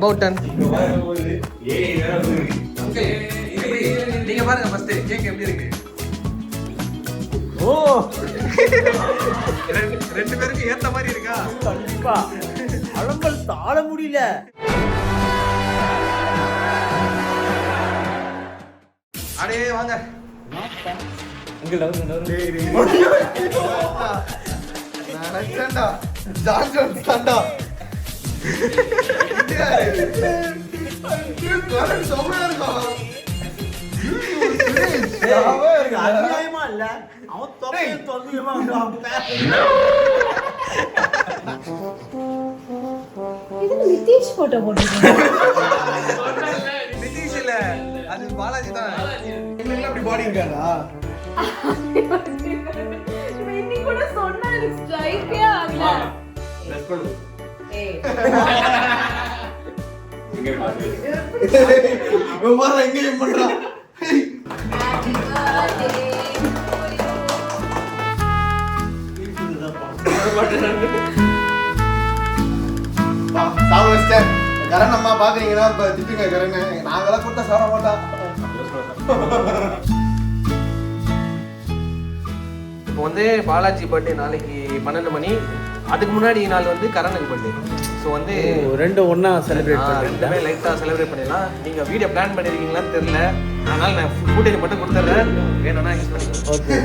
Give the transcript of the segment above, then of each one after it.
About 10. நீங்க பாருங்க first cake எப்படி இருக்கு. ஓ ரெண்டு பேருக்கு ஏத்த மாதிரி இருக்கா? கண்டிப்பா. அலம்பல் தாழ முடியல. அடே வாங்க. இங்க நவரு. நடக்கண்டா. ஜான்சன் ஸ்டாண்டா. காரன் சோமயா இருக்கா. அநியாயமா இல்ல. அவன் தொப்பைய தொல்லியமா இது நிதிஷ் போட்டோ போட்டுருக்காங்க. நிதிஷ் இல்ல, அது பாலாஜி தான். இல்ல அப்படி பாடி இருக்காரா? நீ கூட சொன்னா எனக்கு ஸ்ட்ரைக்கே ஆகல. ஏய் இங்க பாரு. எங்க பண்றா? கரண் அம்மா பாக்குறீங்கன்னா திட்டுங்க கரண். நாங்கெல்லாம் கூட்ட சார மாட்டா. இப்போ வந்து பாலாஜி பர்த்டே நாளைக்கு 12 மணி. அதுக்கு முன்னாடி நாள் வந்து கரனுக்கு பர்த்டே. ஸோ வந்து ரெண்டு ஒண்ணா செலிப்ரேட் ரெண்டுமே லைட்டாக செலிப்ரேட் பண்ணிடலாம். நீங்கள் வீடியோ பிளான் பண்ணியிருக்கீங்களான்னு தெரியல. அதனால் நான் ஃபுட்டேஜ் மட்டும் கொடுத்துட்றேன். வேணும்னா யூஸ் பண்ணிக்கலாம். ஓகே.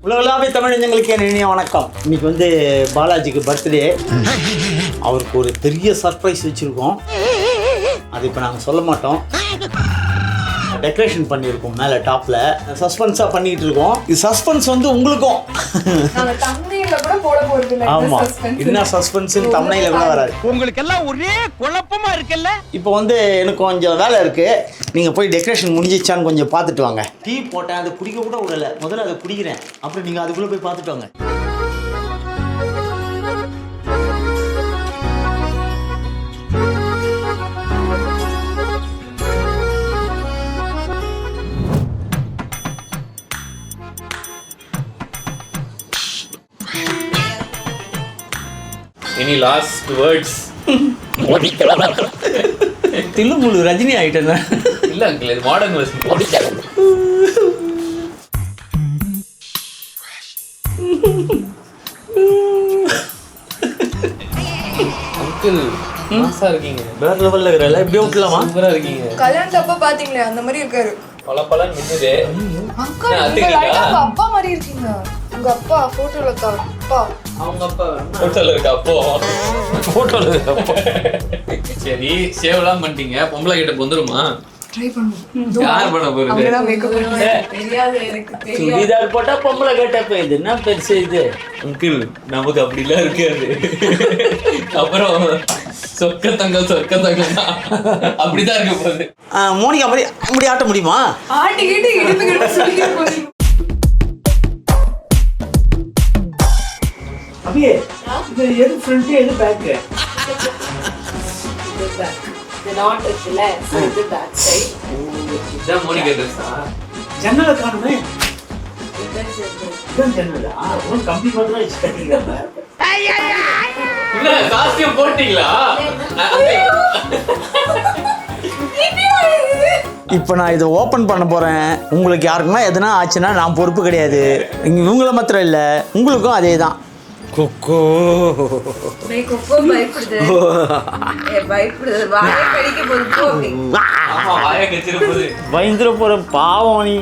உலகளாவிய தமிழ் எங்களுக்கு இனிய வணக்கம். இன்னைக்கு வந்து பாலாஜிக்கு பர்த்டே. அவருக்கு ஒரு பெரிய சர்ப்ரைஸ் வச்சுருக்கோம். அது இப்போ நாங்கள் சொல்ல மாட்டோம். டெக்கரேஷன் பண்ணியிருக்கோம் மேலே டாப்பில். சஸ்பென்ஸாக பண்ணிகிட்டு இருக்கோம். இது சஸ்பென்ஸ் வந்து உங்களுக்கும். ஆமாம், என்ன சஸ்பென்ஸுன்னு தம்ப்நெயில்ல கூட வராது. உங்களுக்கு எல்லாம் ஒரே குழப்பமா இருக்குல்ல. இப்போ வந்து எனக்கு கொஞ்சம் வேலை இருக்குது. நீங்கள் போய் டெக்கரேஷன் முடிஞ்சிச்சான்னு கொஞ்சம் பார்த்துட்டு வாங்க. டீ போட்டேன், அதை குடிக்க கூட விடலை. முதல்ல அதை குடிக்கிறேன், அப்புறம் நீங்கள் அதுக்குள்ளே போய் பார்த்துட்டு வாங்க. Any last words? தில்லுமுள்ளு ரஜினி ஆகிட்டேன். இல்ல அங்கிள், இது மாடர்ன் வெர்ஷன். அங்கிள் மாசா இருக்கீங்க. வேற லெவல்ல இருக்கறல. இப்படி விட்டலாமா? சூப்பரா இருக்கீங்க. கல்யாணத்தப்ப பாத்தீங்களே அந்த மாதிரி இருக்காரு. பலபலன்னு மின்னுதே. அங்கிள் நீங்க லைட்டா உங்க அப்பா மாதிரி இருக்கீங்க. உங்க அப்பா போட்டோல இருக்கா அப்பா. அவங்க அப்பா போட்டோல இருக்க அப்போ. போட்டோல இருக்க அப்போ. சரி, சேவ்லாம் பண்ணிட்டீங்க. பொம்பளை கிட்ட வந்துருமா? ட்ரை பண்ணுங்க. யார் பண்ண போறது? அவங்களா மேக்கப் பண்ணுவாங்க. தெரியாது எனக்கு தெரியாது. சுடிதார் போட்டா பொம்பளை கேட்டப்ப இது என்ன பெருசு இது? அங்கிள் நமக்கு அப்படிலாம் இருக்காது. அப்புறம் சொக்க தங்கம் அப்படிதான் இருக்க போகுது. மோனிகா மாதிரி அப்படி ஆட்ட முடியுமா? ஆட்டிக்கிட்டு இடுப்பு சுடிக்க போறீங்க. அபியே இது எது ஃப்ரண்ட் எது பேக்? The knot இருக்குல, so இது back side. இதான் மோனிகா ட்ரெஸ்ஸா? ஜன்னல காணுமே. இதுதான் ஜன்னலா? ஒரு கம்பி மாதிரி வச்சு கட்டிருக்காங்க. இல்ல காஸ்டியூம் போட்டீங்களா? இப்போ நான் இதை ஓப்பன் பண்ண போகிறேன். உங்களுக்கு யாருக்குன்னா எதுனா ஆச்சுன்னா நான் பொறுப்பு கிடையாது. இவங்கள மாத்திரம் இல்லை, உங்களுக்கும் அதே தான். கொக்கோ கொக்கோ பயப்படுது. பயப்படுது. வாயை கடிக்க போகுது. பயந்துட போகிற பாவம் நீ.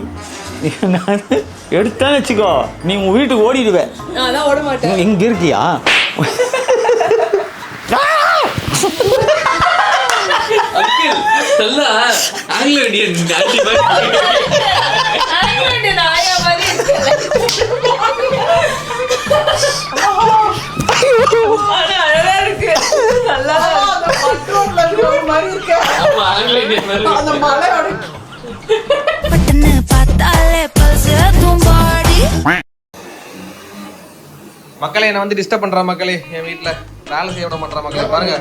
நான் எடுத்தான்னு வச்சுக்கோ, நீ உங்கள் வீட்டுக்கு ஓடிடுவேன். அதான் ஓட மாட்டேன். இங்கே இருக்கியா? மக்களே என்ன வந்து டிஸ்டர்ப் பண்ற மக்களே. என் வீட்டுல வேலை செய்ய விட மாட்டேற மக்களே. பாருங்க,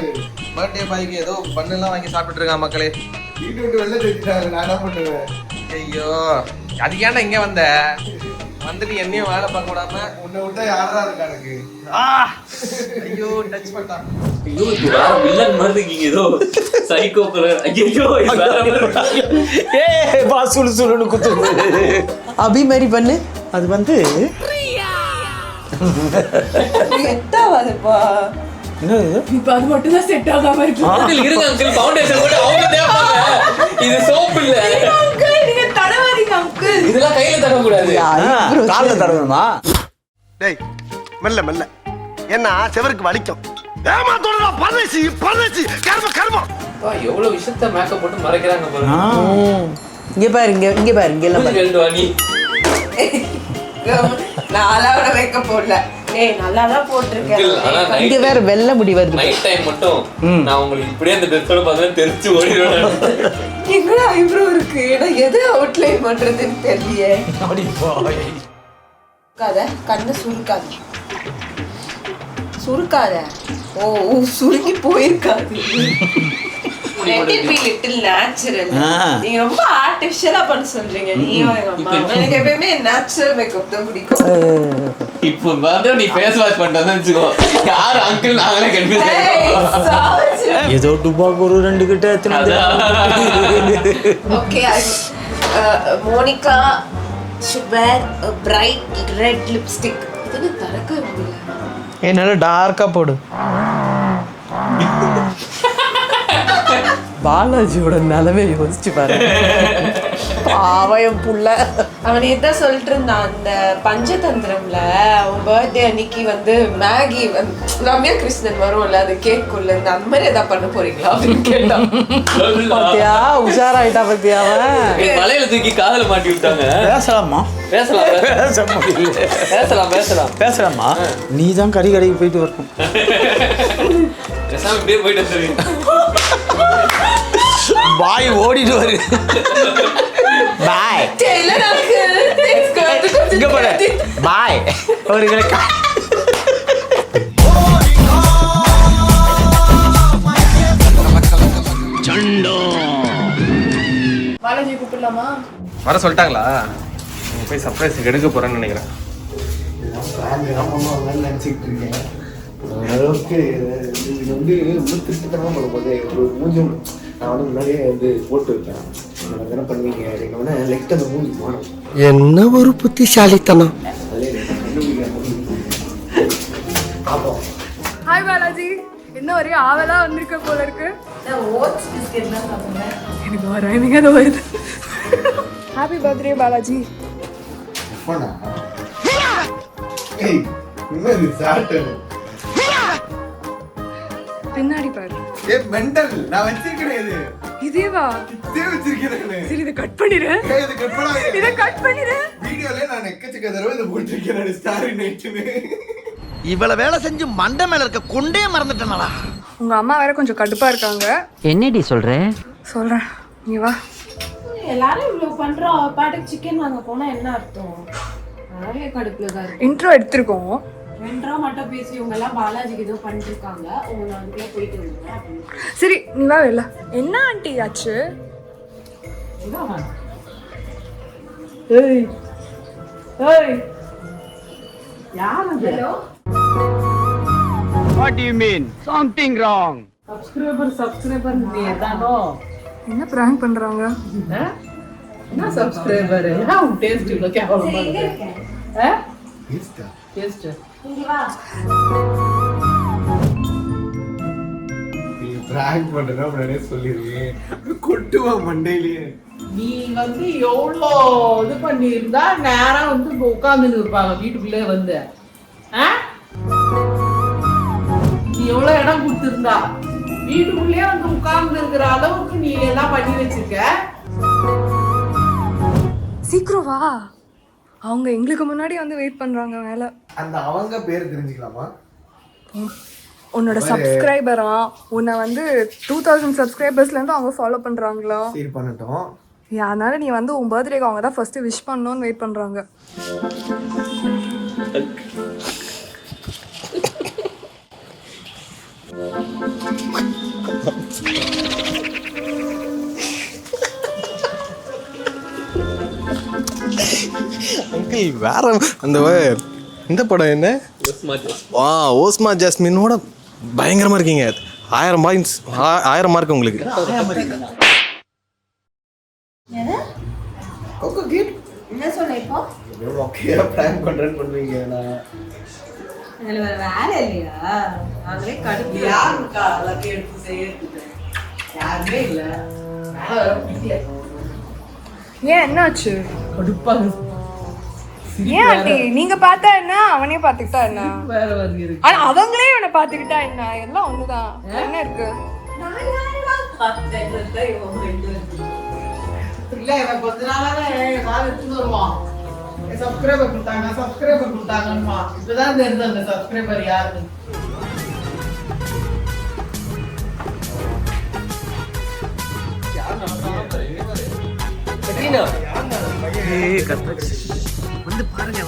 பர்த்டே பாய்க்கு ஏதோ பண்ணெல்லாம் வாங்கி சாப்பிட்டு இருக்கான் மக்களே. வீட்டு விட்டு வெளில தூக்கிட்டாரு. நான் என்ன பண்ணுவேன்? ஐயோ, அதுக்கு ஏன்டா இங்க வந்த? வந்துட்டு என்னையும் வேலை பார்க்க விடாம உன்னை விட்டா யாரா இருக்கா எனக்கு ஐயோ டச் பண்ணிட்டான். ஐயோ இது வேற வில்லன் மாதிரி இருக்கீங்க ஏதோ சைக்கோ கலர். ஐயோ இது வேற மாதிரி. ஏய் பா சுளு சுளுன்னு குத்துது. அபி மாதிரி பண்ணு. அது வந்து எட்டாவதுப்பா. என்னது இப்ப அது மட்டும் தான் செட் ஆகாம இருக்கு. அங்கிள் இருங்க அங்கிள் ஃபவுண்டேஷன் கூட அவங்க தேவைப்படுங்க. இது சோப் இல்ல. அங்கிள் நீங்க தடவாதீங்க அங்கிள். இதெல்லாம் கையில தடவ கூடாது. கால்ல தடவணுமா? டேய் மெல்ல மெல்ல என்ன செவருக்கு வலிக்கும். ஏமாத்தோடா பரதேசி பரதேசி கர்ம கர்மம். அப்பா எவ்வளவு விஷயத்த மேக்கப் போட்டு மறைக்கறாங்க பாருங்க. இங்க பாரு இங்க பாரு இங்க எல்லாம் பாரு. ரெண்டு வாணி. நாலாவோட மேக்கப் போடல. ஏய் நல்லா தான் போட்டிருக்கேன். அங்கிள் ஆனா இங்க வேற வெள்ளை முடி வருது. நைட் டைம் மட்டும் நான் உங்களுக்கு இப்படியே அந்த ட்ரெஸ்ஸோட பார்த்தா தெரிச்சு ஓடிடுவேன். எங்கடா ஐப்ரோ இருக்கு? நான் எதை அவுட்லைன் பண்றதுன்னு தெரியலையே. அப்படி போய் கண்ணு சுருக்காத சுருக்காத. ஓ சுருக்கி போயிருக்காது. நேச்சுரல். நீங்க ரொம்ப ஆர்டிபிஷியலா பண்ண சொல்றீங்க. எனக்கு எப்பயுமே நேச்சுரல் மேக்கப் தான் பிடிக்கும். இப்போ வந்து நீ ஃபேஸ் வாஷ் பண்ணிட்டு வச்சுக்கோ யார் அங்கிள் நாங்களே கன்ஃபியூஸ். ஏதோ டுபாக்கு ஒரு 2 கிட்ட எத்தனை. Okay Monica should wear a bright red lipstick. இது தரக்க முடியல. என்னால டார்க்கா போடு. பாலாஜியோட நிலவே யோசிச்சு பாரு. பாவம் புள்ள. அவன் இதான் சொல்லிட்டு இருந்தான் அந்த பஞ்சதந்திரம்ல உன் பர்த்டே அன்னைக்கு வந்து மேகி ரம்யா கிருஷ்ணன் வரும்ல அது கேக் உள்ள இருந்து அந்த மாதிரி எதாவது பண்ண போறீங்களா அப்படின்னு கேட்டான். பாத்தியா உஷாராயிட்டா பாத்தியா அவன். மலையில தூக்கி காதல மாட்டி விட்டாங்க. பேசலாமா? பேசலாம் பேச முடியல. பேசலாமா? நீ தான் கடைக்கு போயிட்டு வரணும். பேசாம இப்படியே போயிட்டு வந்துருவீங்க. பாய் ஓடிட்டு வரு. பாய் இங்க பாரு. பாய் ஒரு பாலாஜி கூப்பிடலாமா? வர சொல்லிட்டாங்களா? போய் சர்ப்ரைஸ் எடுக்க போறேன்னு நினைக்கிறேன். நினைச்சிட்டு இருக்கேன். ஓரளவுக்கு இது வந்து திருட்டுத்தனமா பண்ண போது ஒரு மூஞ்சும் நான் வந்து முன்னாடியே வந்து போட்டு வைப்பேன். என்ன பண்ணுவீங்க அப்படின்னா லைட் அந்த மூஞ்சி போனோம். என்ன ஒரு புத்திசாலித்தனம். ஹாய் பாலாஜி. என்ன ஒரே ஆவலா வந்திருக்க போல இருக்கு. நான் ஓட்ஸ் பிஸ்கெட் தான் சாப்பிடுறேன். எனக்கு வராமங்க அது வருது. Happy birthday Balaji. ஏய் என்னது சாட்டர்? பின்னாடி பாரு. ஏ மெண்டல் நான் வச்சிருக்கேன். இது இதேவா? இதே வச்சிருக்கேன். சரி இதை கட் பண்ணிடு. இது கட் பண்ணாத. இதை கட் பண்ணிடு. வீடியோல நான் எக்கச்சக்க தடவை இதை போட்டுருக்கேன் ஸ்டாரி நைட்னு. இவ்வளவு வேலை செஞ்சு மண்டை மேல இருக்க கொண்டே மறந்துட்டேனடா. உங்க அம்மா வேற கொஞ்சம் கடுப்பா இருக்காங்க. என்னடி சொல்ற? சொல்றேன் நீ வா. எல்லாரும் இவ்வளவு பண்றோம். பாட்டுக்கு சிக்கன் வாங்க போனா என்ன அர்த்தம்? நிறைய கடுப்புல தான் இருக்கு. இன்ட்ரோ எடுத்திருக்கோம். 2 ரூபா மட்டும் பேசி இவங்க எல்லாம் பாலாஜிக்கு ஏதோ பண்ணிட்டு இருக்காங்க. உங்களை அதுக்குள்ள போயிட்டு வந்துங்க. சரி நீ வா வெளில. என்ன ஆண்டி ஆச்சு? ஏய் ஏய் யார் அது? Hello What do you mean? Something wrong. Subscriber நீ ஏதானோ என்ன பிராங்க் பண்றாங்க? என்ன சப்ஸ்கிரைபர்? என்ன உன் டேஸ்ட் இவ்வளவு கேவலமா இருக்கு? டேஸ்ட் இங்க வா. நீ பிராங்க் பண்றேன்னா முன்னாடியே சொல்லிருக்கேன். கொட்டுவா மண்டையிலேயே. நீ வந்து எவ்வளோ இது பண்ணியிருந்தா நேரம் வந்து உட்காந்துன்னு இருப்பாங்க வீட்டுக்குள்ளே வந்து. நீ எவ்வளோ இடம் கொடுத்துருந்தா வீட்டுக்குள்ளேயே வந்து உட்கார்ந்து இருக்கிற அளவுக்கு நீ எல்லாம் பண்ணி வச்சிருக்க. சீக்கிரம் வா. அவங்க எங்களுக்கு முன்னாடி வந்து வெயிட் பண்றாங்க மேல. அந்த அவங்க பேர் தெரிஞ்சுக்கலாமா? உன்னோட சப்ஸ்கிரைபரா உன்னை வந்து 2000 சப்ஸ்கிரைபர்ஸ்ல இருந்து அவங்க ஃபாலோ பண்றாங்களா? சரி பண்ணட்டும். அதனால நீ வந்து உன் பர்த்டேக்கு அவங்க தான் ஃபர்ஸ்ட் விஷ் பண்ணணும்னு வெயிட் பண்றாங்க. அங்கிள் வேற அந்த இந்த படம் என்ன ஓஸ்மா ஜாஸ்மினோட பயங்கரமா இருக்கீங்க. 1000 மார்க் உங்களுக்கு. என்ன சொன்ன இப்போ? ஓகேயா பிராங்க் பண்றேன்னு பண்ணுவீங்க. நான் அதுல வேற வேலை இல்லையா? நாங்களே கடுப்பு. யார் இருக்கா எல்லாத்தையும் எடுத்து செய்யறதுக்கு? யாருமே இல்ல. ஏன் என்னாச்சு? கடுப்பாங்க. ஏன் ஆண்டி நீங்க பார்த்தா என்ன அவனே பாத்துக்கிட்டா என்ன? வேற வந்து இருக்கு. ஆனா அவங்களே அவனை பாத்துக்கிட்டா என்ன? எல்லாம் ஒண்ணுதான். என்ன இருக்கு? இல்ல இவன் கொஞ்ச நாளாவே ஏதாவது எடுத்துட்டு வருவான். சப்ஸ்கிரைபர் கொடுத்தாங்கம்மா. இப்பதான் தெரிஞ்சு அந்த சப்ஸ்கிரைபர் யாருன்னு. வந்து பாருங்க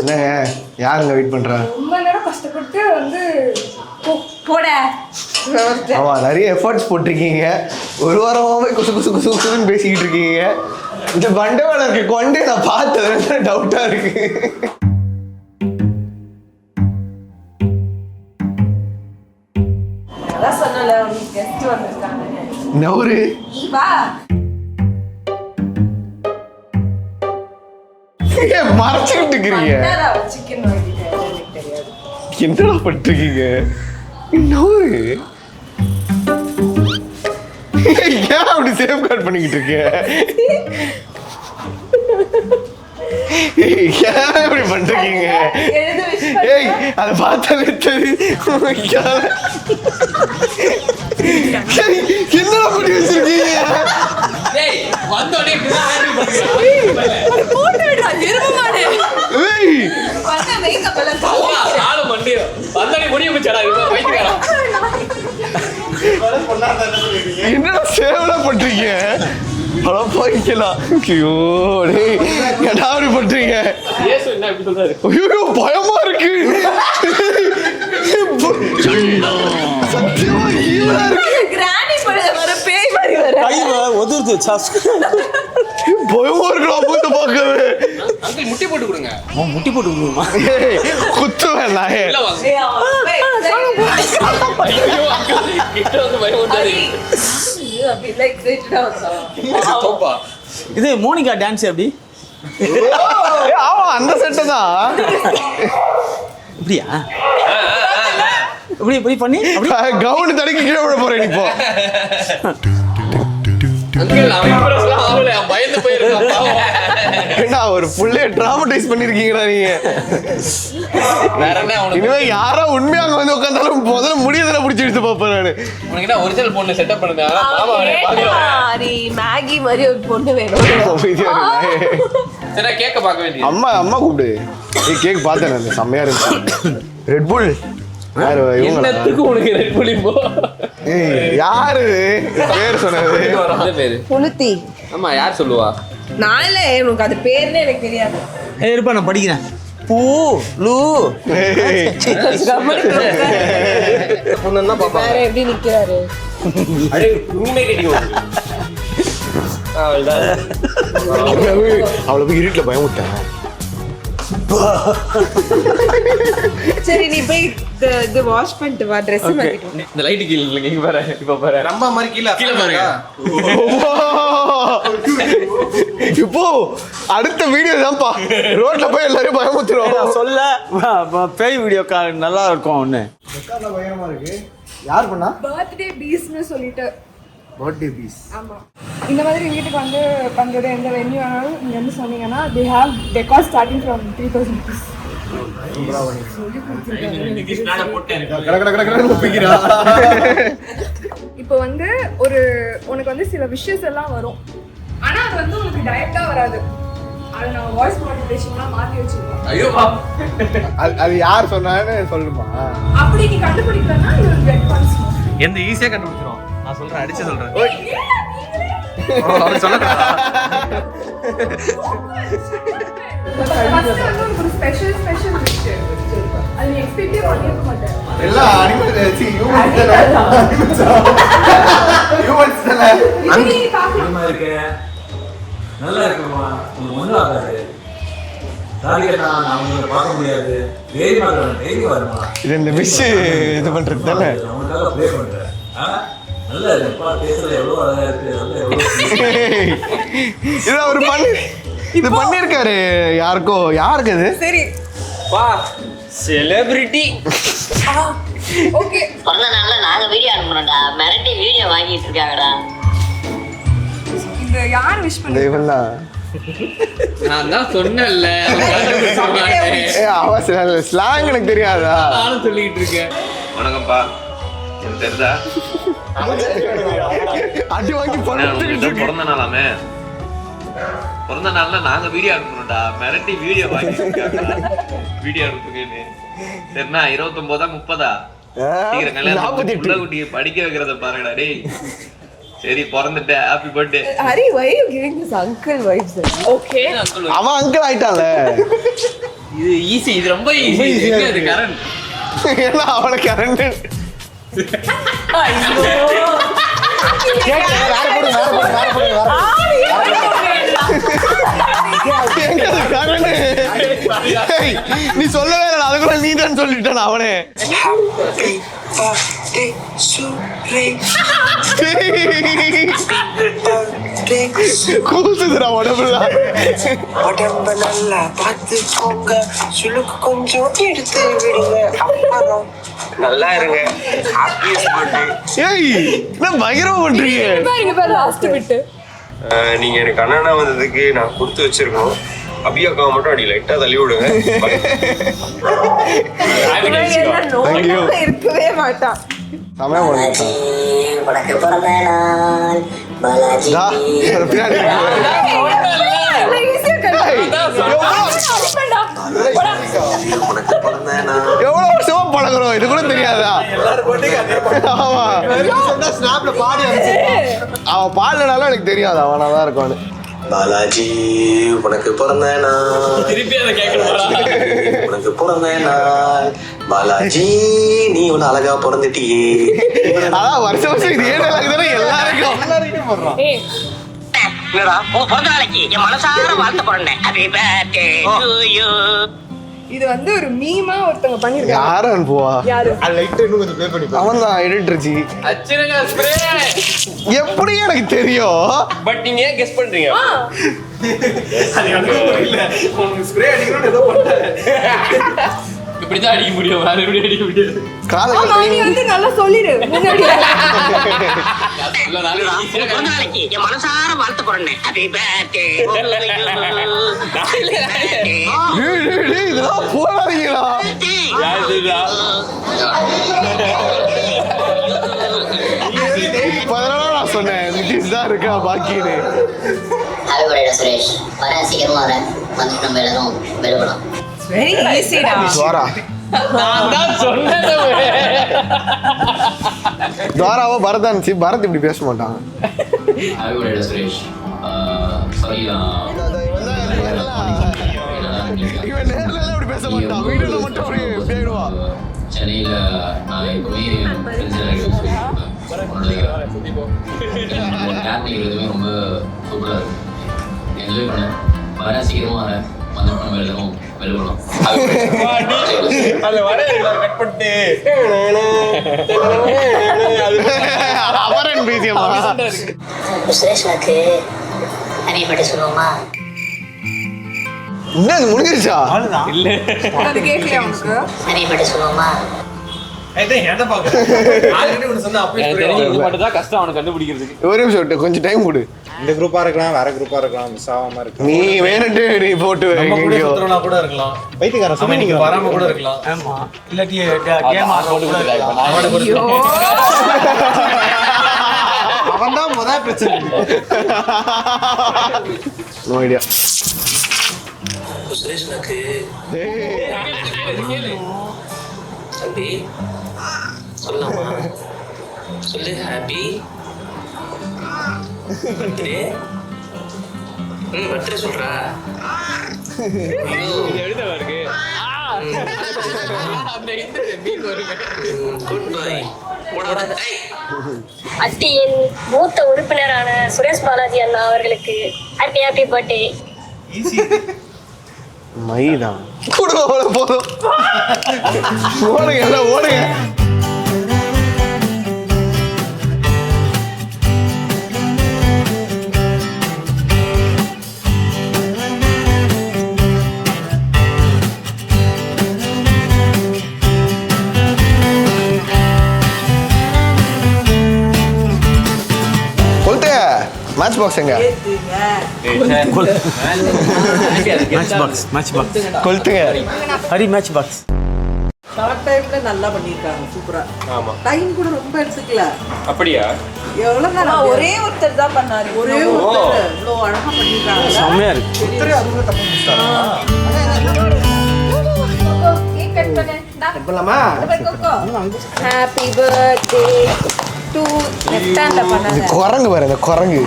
என்னங்க யாருங்க வெயிட் பண்றா? ரொம்ப நேரம் கஷ்டப்பட்டு வந்து போட ஆமா நிறைய எஃபர்ட்ஸ் போட்டிருக்கீங்க. ஒரு வாரமாவே குசு குசு குசு குசுன்னு பேசிக்கிட்டு இருக்கீங்க. இந்த பண்டவாளருக்கு கொண்டே நான் பார்த்தது டவுட்டா இருக்கு. அதான் சொன்னல உங்களுக்கு கெஸ்ட் வந்திருக்காங்க. நவுரு வா மறைச்சுக்கிட்டு இருக்கிறீங்க. சிக்கன் வாங்கிட்டேன் எனக்கு தெரியாது. என்னடா பண்ணிருக்கீங்க? நவுரு ஏன் அப்படி சேஃப் கார்டு பண்ணிக்கிட்டு இருக்கீங்க? ஏன் இப்படி பண்றீங்க? ஏய் அதை பார்த்தாலே என்னடா பண்ணி வச்சிருக்கீங்க? என்னடா சேவலா பண்றீங்க? போய்க்கலாம். ஐயோ என்ன அப்படி பண்றீங்க? ஐயோ பயமா இருக்கு. சத்தியமா ஈவலா இருக்கு. கிராணி பழைய வர பேய் மாதிரி வர ஒதுருது பயமா இருக்கு. அப்போ பார்க்கவே அங்கிள் முட்டி போட்டு கொடுங்க. முட்டி போட்டு விடுவோமா? குத்துவேன் நாயே. இது மோனிகா டான்ஸ் எப்படி? ஆமா அந்த செட்டு தான். இப்படியா? இப்படி இப்படி பண்ணி கவுன் தடுக்கி கீழே விட போறேன் இப்போ. என்ன ஒரு புள்ளைய டிராமடைஸ் பண்ணிருக்கீங்களா நீங்க? இனிமே யாரா உண்மையா அங்க வந்து உட்கார்ந்தாலும் முதல்ல முடியதுல பிடிச்சி எடுத்து பாப்பேன் நானு. உனக்கு என்ன ஒரிஜினல் பொண்ணு செட்டப் பண்ணுங்க. மேகி மாதிரி ஒரு பொண்ணு வேணும். சரி கேக்க பார்க்க வேண்டியது. அம்மா கூப்பிடு. கேக் பார்த்தேன் அந்த செம்மையா இருந்துச்சு. ரெட் புல் என்னத்துக்கு உனக்கு ரெட் புல் இப்போ? யாரு பேர் சொன்னது? அந்த பேரு புனுத்தி. ஆமா யார் சொல்லுவா? நானே உனக்கு அது பேர்னே எனக்கு தெரியாது. இருப்பா நான் படிக்கிறேன். பூ லூ வேற எப்படி நிக்கிறாரு? அவளை போய் இருட்டுல பயமுட்டேன். சரி நீ போய் இது வாஷ் பண்ணிட்டு வா. ட்ரெஸ் மாத்திட்டு. இந்த லைட் கீழ இல்லங்க இங்க பாரு. இப்ப பாரு. ரம்பா மாதிரி கீழ பாருங்க. இப்போ அடுத்த வீடியோ தான்ப்பா. ரோட்ல போய் எல்லாரும் பயமுத்துறோம். சொல்ல பேய் வீடியோ நல்லா இருக்கும் ஒன்று. பயமா இருக்கு. யார் பண்ணா? பர்த்டே பீஸ்னு சொல்லிட்டு. Birthday piece. ஆமா. இந்த மாதிரி வீட்டுக்கு வந்து பண்றது எந்த வென்யூ வேணாலும் நீங்க வந்து சொன்னீங்கன்னா they have decor starting from 3000 rupees. இப்போ வந்து ஒரு உனக்கு வந்து சில விஷஸ் எல்லாம் வரும். ஆனா அது வந்து உனக்கு டைரக்டா வராது. அது நான் வாய்ஸ் மாடுலேஷன்லாம் மாத்தி வச்சிருக்கோம். ஐயோ அது யார் சொன்னான்னு சொல்லுமா? அப்படி நீ கண்டுபிடிக்கலன்னா you will get punishment. எந்த ஈஸியா கண்டுபிடிச்சிரும். நான் சொல்றேன், அடிச்சு சொல்றேன். அவர் சொல்லக்கூடாதா? ஃபர்ஸ்ட் வந்து ஒரு ஸ்பெஷல் விஷயம் அது நீ எக்ஸ்பெக்டே பண்ணிருக்க மாட்டேன். எல்லாம் அனிமல் ஹியூமன்ஸ் நீ பாக்க இருக்கு நல்லா இருக்குமா, ஒன்றும் ஆகாது. பார்க்க முடியாது. டெய்லி வருமா இது இந்த மிஸ் இது பண்றது தானே. அவனுக்காக ப்ளே பண்றேன். நல்லா இருக்குப்பா, பேசுறது எவ்வளோ அழகா இருக்கு. இது அவர் இது பண்ணிருக்காரு யாருக்கு அது? சரி வா செலிபிரிட்டி. ஓகே பிறந்த நாள்ல நாங்க வீடியோ அனுப்புறோம்டா, மிரட்டி வீடியோ வாங்கிட்டு இருக்காங்கடா. இந்த யார் விஷ் பண்ணி தெய்வம் தான். நான் தான் சொன்னேன்ல, அவன் ஸ்லாங் எனக்கு தெரியாதா? நானும் சொல்லிட்டு இருக்கேன். வணக்கம்ப்பா, எனக்கு தெரியுதா? அடி வாங்கி பிறந்த நாளாமே, பிறந்த நாள்ல நாங்க வீடியோ அனுப்புறோம்டா, மிரட்டி வீடியோ வாங்கி வீடியோ அனுப்புங்கன்னு. சரிண்ணா 29 30 சீக்கிரம் கல்யாணம் குட்டியை படிக்க வைக்கிறத பாருங்கடா டேய். சரி பிறந்துட்டேன், happy birthday. Hari, why you giving this uncle vibes? Okay. அவன் அங்கிள் ஆயிட்டான்ல. இது ஈஸி, இது ரொம்ப ஈஸி. இது கரண்ட். ஏன்னா அவன கரண்ட். நீ சொல்லவே இல்லை, அதுக்குள்ள நீ தான் சொல்லிட்டான் அவனே. கூசுதுடா உடம்புல. உடம்ப நல்லா பார்த்துக்கோங்க, சுளுக்கு கொஞ்சம் எடுத்து விடுங்க, அப்புறம் நல்லா இருங்க. ஏய் என்ன பயங்கரமா பண்றீங்க? இங்க பாரு லாஸ்ட் பிட். நீங்க எனக்கு அண்ணனா வந்ததுக்கு நான் கொடுத்து வச்சிருக்கோம். அபியாக்காவை மட்டும் அடி லைட்டா தள்ளி விடுங்க. இருக்கவே மாட்டான். உனக்கு பிறந்த நாள் பாலாஜி. எவ்வளவு வருஷமா பழகுறோம், இது கூட தெரியாதா? ஆமா, அவன் பாடலனாலும் எனக்கு தெரியாது அவனாதான் இருக்கான்னு. பாலாஜி உனக்கு பிறந்த நாள், திருப்பி அதை கேட்கணும். உனக்கு பிறந்த நாள் பாலாஜி, நீ ஒண்ணு அழகா பிறந்துட்டியே. அதான் வருஷம் வருஷம் இது ஏன் எல்லாருக்கும் போடுறான். என்னடா உன் பிறந்த நாளைக்கு என் மனசார வாழ்த்து போறேன். Happy birthday to you. இது வந்து ஒரு மீமா ஒருத்தங்க பண்ணிருக்காங்க. யார அனுப்புவா? யாரு? அவன் தான் எடிட்டர்ஜி. அச்சிருங்க ஸ்ப்ரே. எப்படி எனக்கு தெரியும்? பட் நீங்க ஏன் கெஸ் பண்றீங்க? அது எனக்கு புரியல. உங்களுக்கு ஸ்ப்ரே அடிக்கணும்னு ஏதோ பண்ணாரு. இப்படிதான் அடிக்க முடியும், வேற எப்படி அடிக்க முடியாது. ஆமா, நீ வந்து நல்லா சொல்லிடு முன்னாடி. பிறந்த நாளைக்கு என் மனசார வாழ்த்து போறேன். ஹாப்பி பர்த்டே இதெல்லாம் போடாதீங்களா? இப்பதான் நான் சொன்னேன் நிதிஷ் தான் இருக்கா பாக்கின்னு. Happy birthday Suresh. வர சீக்கிரமா வரேன், வந்து நம்ம எல்லாரும் வெளிப்படலாம். Very easy டா. துவாரா நான் தான் சொன்னேன். துவாராவோ பரதான் பரத் இப்படி பேச மாட்டாங்க. Happy birthday Suresh. சாரி, இவன் நேர்ல எல்லாம் இப்படி பேச மாட்டான், வீடியோல மட்டும் இப்படி ஆயிடுவான். சென்னையில் நான் எப்பவுமே கேரக்டர் ரொம்ப சூப்பராக இருக்கும். என்ஜாய் பண்ணேன். வரேன், சீக்கிரமாக வரேன், வந்து நம்ம எல்லாரும் வெளிப்படலாம். அவரன் பிஜிஎம் சுரேஷ்க்கு ஹாப்பி பர்த்டே சொல்லுவோமா? என்ன இது முடிஞ்சிருச்சா? அது கேட்கலையா உனக்கு? ஹாப்பி பர்த்டே சொல்லுவோமா? கஷ்டம் அவனை கண்டுபிடிக்கிறதுக்கு. ஒரு நிமிஷம் விட்டு கொஞ்சம் டைம் கொடு. இந்த குரூப்பா இருக்கலாம், வேற குரூப்பா இருக்கலாம், மிஸ் ஆகாம இருக்கு. நீ வேணுட்டு நீ போட்டு கூட இருக்கலாம், பைத்தியக்காரன் சொல்லி நீங்க வராம கூட இருக்கலாம். ஆமா, இல்லாட்டி கேம் அவன் தான் முதல் பிரச்சனை. No idea. சுரேஷ்க்கு தம்பி சொல்லலாமா? சொல்லு ஹாப்பி பர்த்டே. பர்த்டே சொல்றா. Good bye. அட்டியின் மூத்த உறுப்பினரான சுரேஷ் பாலாஜி அண்ணா அவர்களுக்கு ஹாப்பி பர்த்டே. மைதான் கூட போதும் ஓடுங்க எல்லாம் ஓடுங்க. மேட்ச் பாக்ஸ் எங்க? மேட்ச் பாக்ஸ் கொளுத்துங்க. Hari match box. ஷார்ட் டைம்ல நல்லா பண்ணிருக்காங்க, சூப்பரா. ஆமா. டைம் கூட ரொம்ப எடுத்துக்கல. அப்படியா? எவ்வளவு நேரம்? ஒரே ஒருத்தர் தான் பண்ணாரு. ஒரே ஒருத்தர் இவ்வளோ அழகா பண்ணிருக்காங்க. செம்மையா இருக்கு. ஹாப்பி பர்த்டே டு லெஃப்ட் ஹேண்ட்ல பண்ணாங்க. குரங்கு பாரு, இந்த குரங்கு.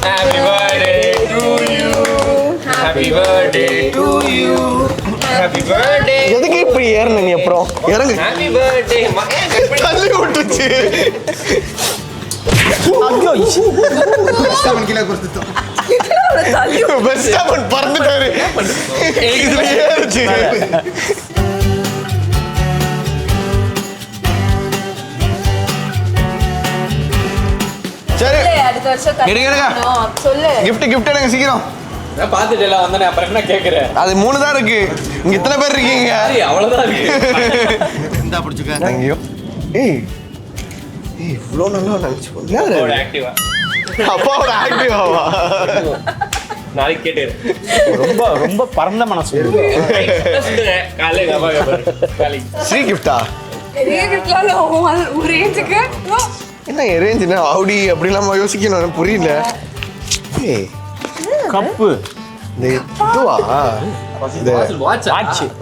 Happy birthday to you. Happy birthday to you. Happy birthday. எதுக்கு இப்படி ஏறணும் நீ? அப்புறம் இறங்கு. Happy birthday. தள்ளி விட்டுச்சு. பெஸ்ட் பறந்துட்டாரு. இதுல ஏறுச்சு. சரி அடுத்த வருஷம் எடுங்க. சொல்லு. கிஃப்ட் எடுங்க சீக்கிரம். பாத்துட்டு வந்தேன், அப்புறம் என்ன கேக்குறேன்? அது 3 தான் இருக்கு. இங்க இத்தனை பேர் இருக்கீங்க. அவ்வளவுதான் இருக்கு. இந்தா பிடிச்சுக்க. தேங்க்யூ. ஏய் இவ்வளோ நல்லா நினைச்சு ஆக்டிவா அப்பாவோட ஆக்டிவாவா? நாளைக்கு கேட்டேன். ரொம்ப ரொம்ப பரந்த மனசு. ஸ்ரீ கிஃப்டா? என்ன ரேஞ்சுனா ஆடி அப்படிலாம் யோசிக்கணும், புரியல. ஏய் கப்பு. இந்த இதுவா?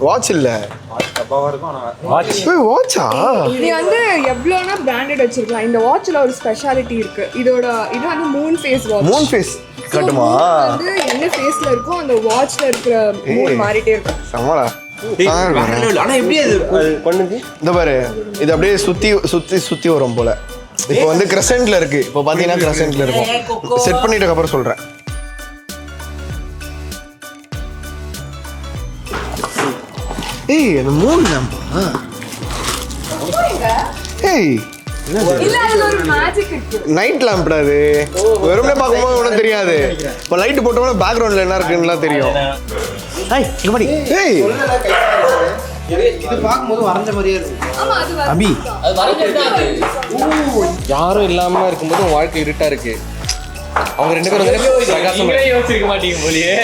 வாட்ச் இல்ல, வாட்சா? நீ வந்து எவ்வளோனா பிராண்டட் வச்சிருக்கலாம். இந்த வாட்ச்ல ஒரு ஸ்பெஷாலிட்டி இருக்கு. இது வந்து moon face watch. Moon face காட்டுமா? வந்து என்ன ஃபேஸ்ல இருக்கோ அந்த வாட்ச்ல இருக்கிற மூன் மாறிட்டே இருக்கும். சமடா. ஆனா எப்படி அது பண்ணுது? இந்த பாரு, இது அப்படியே சுத்தி வரும் போல. இப்போ வந்து கிரசன்ட்ல இருக்கு. இப்போ பாத்தீங்கன்னா கிரசன்ட்ல இருக்கும். செட் பண்ணிட்டதுக்கு அப்புறம் சொல்றேன். ஏய் அந்த மூணு லேம்பா? ஏய் இல்ல அதுல ஒரு மேஜிக் இருக்கு. நைட் லேம்ப்டா அது. வெறுமனே பார்க்கும்போது ஒன்றும் தெரியாது. இப்போ லைட் போட்டோம்னா பேக்ரவுண்ட்ல என்ன இருக்குன்னுலாம் தெரியும். ஏய் இங்க பாடி. ஏய் இது பாக்கும்போது வரைஞ்ச மாதிரியே இருக்கு. ஆமா அது அபி அது வரைஞ்சது அது. யாரும் இல்லாம இருக்கும்போது உன் வாழ்க்கை இருட்டா இருக்கு. அவங்க 2 பேரும் பிரகாசம் யோசிச்சிருக்க மாட்டீங்க போலியே.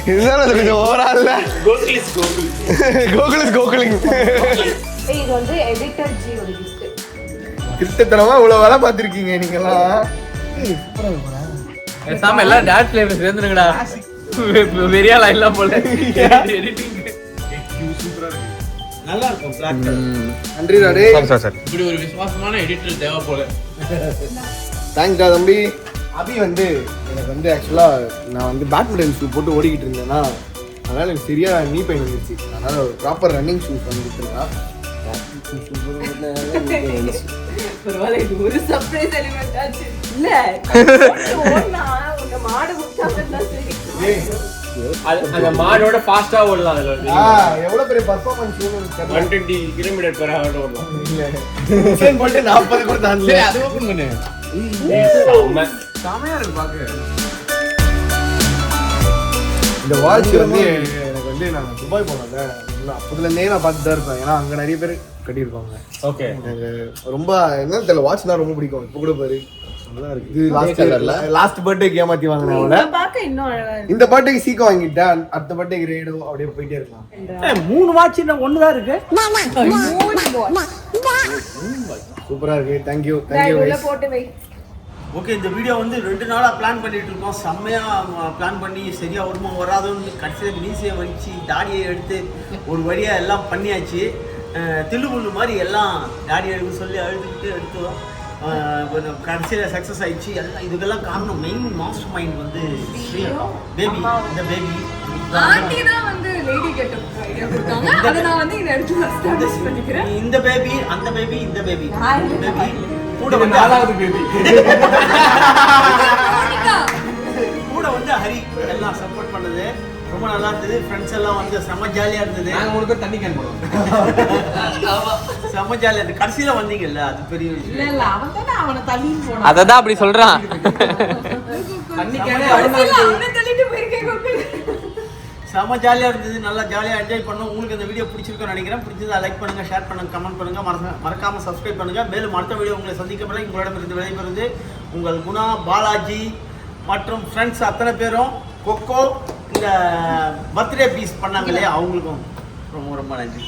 இதுதான் அது கொஞ்சம் ஓவரால்ல. கோகுலிங் இது வந்து எடிட்டர் ஜி ஒரு gift. கிட்டத்தனமா இவ்வளவு வேலை பார்த்திருக்கீங்க நீங்கலாம். பேசாம எல்லாம் டாட் ஃபிளேம்ல சேர்ந்துருங்கடா. பெரிய ஆளா இல்ல போல. எடிட்டிங் நல்லா இருக்கும். பிளாக் நன்றி ராடே. சார் இப்படி ஒரு விசுவாசமான எடிட்டர் தேவை போல. தேங்க்டா தம்பி. அபி வந்து எனக்கு வந்து ஆக்சுவலாக நான் வந்து பேட்மிண்டன் ஷூ போட்டு ஓடிக்கிட்டு இருந்தேன்னா அதனால் எனக்கு சரியா நீ பெயின் வந்துருச்சு. அதனால் ஒரு ப்ராப்பர் ரன்னிங் ஷூஸ் வந்து கொடுத்துருக்கா. பரவாயில்ல, ஒரு சர்ப்ரைஸ் எலிமெண்ட் ஆச்சு. இல்ல ஓடுனா உங்க மாடு முட்டாதான் சரி. அந்த மாடோட ஃபாஸ்டா ஓடலாம். அதுல எவ்வளோ பெரிய பர்ஃபார்மன்ஸ் 120 km/h ஓடலாம். போட்டு 40 கூட தாண்டல. அது ஓபன் பண்ணு. செமையா இருக்கு பாக்க. இந்த வாட்ச் வந்து எனக்கு வந்து நான் துபாய் போனேன்ல, அப்போதுலேருந்தே நான் பார்த்துட்டு தான் இருப்பேன். ஏன்னா அங்கே நிறைய பேர் கட்டியிருப்பாங்க. ஓகே. எனக்கு ரொம்ப என்னன்னு தெரியல, வாட்ச் தான் ரொம்ப பிடிக்கும். இப்போ கூட பாரு இது லாஸ்ட் பர்த்டேக்கு ஏமாத்தி வாங்கினேன். இந்த பர்த்டேக்கு சீக்கிரம் வாங்கிட்டேன், அடுத்த பர்த்டேக்கு ரேடோ அப்படியே போயிட்டே இருக்கலாம். 3 வாட்ச் ஒண்ணுதான் இருக்கு. சூப்பரா இருக்கு. தேங்க்யூ போட்டு வை. ஓகே, இந்த வீடியோ வந்து 2 நாளா பிளான் பண்ணிட்டு இருக்கோம். செம்மையா பிளான் பண்ணி சரியா வருமா வராதுன்னு கடைசியில் மீசியை வச்சு தாடியை எடுத்து ஒரு வழியா எல்லாம் பண்ணியாச்சு. தில்லுமுள்ளு மாதிரி எல்லாம் டாடி எடுக்க சொல்லி அழுதுகிட்டு எடுத்தோம். கொஞ்சம் கடைசியில் சக்ஸஸ் ஆயிடுச்சு. எல்லாம் இதுக்கெல்லாம் காரணம் மெயின் மாஸ்டர் மைண்ட் வந்து பேபி. இந்த பேபி ஆண்டி தான் வந்து லேடி கெட்டப் ஐடியா கொடுத்தாங்க. அத நான் வந்து இத எடுத்து எஸ்டாப்லிஷ் பண்ணிக்கிறேன். இந்த பேபி, அந்த பேபி, இந்த பேபி. பேபி கூட வந்து நாலாவது பேபி. கூட வந்து ஹரி எல்லாம் சப்போர்ட் பண்ணது ரொம்ப நல்லா இருந்தது. ஃப்ரெண்ட்ஸ் எல்லாம் வந்து செம்ம ஜாலியா இருந்தது. நாங்க 3 பேர் தண்ணி கேன் போடுவோம். செம்ம ஜாலியா இருந்தது. கடைசியில வந்தீங்கல்ல, அது பெரிய விஷயம். இல்ல அவன் தானே அவனை தள்ளின்னு போனான். அததான் அப்படி சொல்றான். தண்ணி கேனே அவனை தள்ளிட்டு போயிருக்கேன். செம்ம ஜாலியா இருந்தது. நல்லா ஜாலியா என்ஜாய் பண்ணோம். உங்களுக்கு இந்த வீடியோ பிடிச்சிருக்கும்னு நினைக்கிறேன். பிடிச்சதா லைக் பண்ணுங்க, ஷேர் பண்ணுங்க, கமெண்ட் பண்ணுங்க, மறக்காம சப்ஸ்கிரைப் பண்ணுங்க. மேலும் அடுத்த வீடியோ உங்களை சந்திக்கும் வரை உங்களிடமிருந்து விடைபெறுவது உங்கள் குணா, பாலாஜி மற்றும் ஃப்ரெண்ட்ஸ் அத்தனை பேரும். கொக்கோ இந்த பர்த்டே பீஸ் பண்ணாங்களே அவங்களுக்கும் ரொம்ப ரொம்ப நன்றி.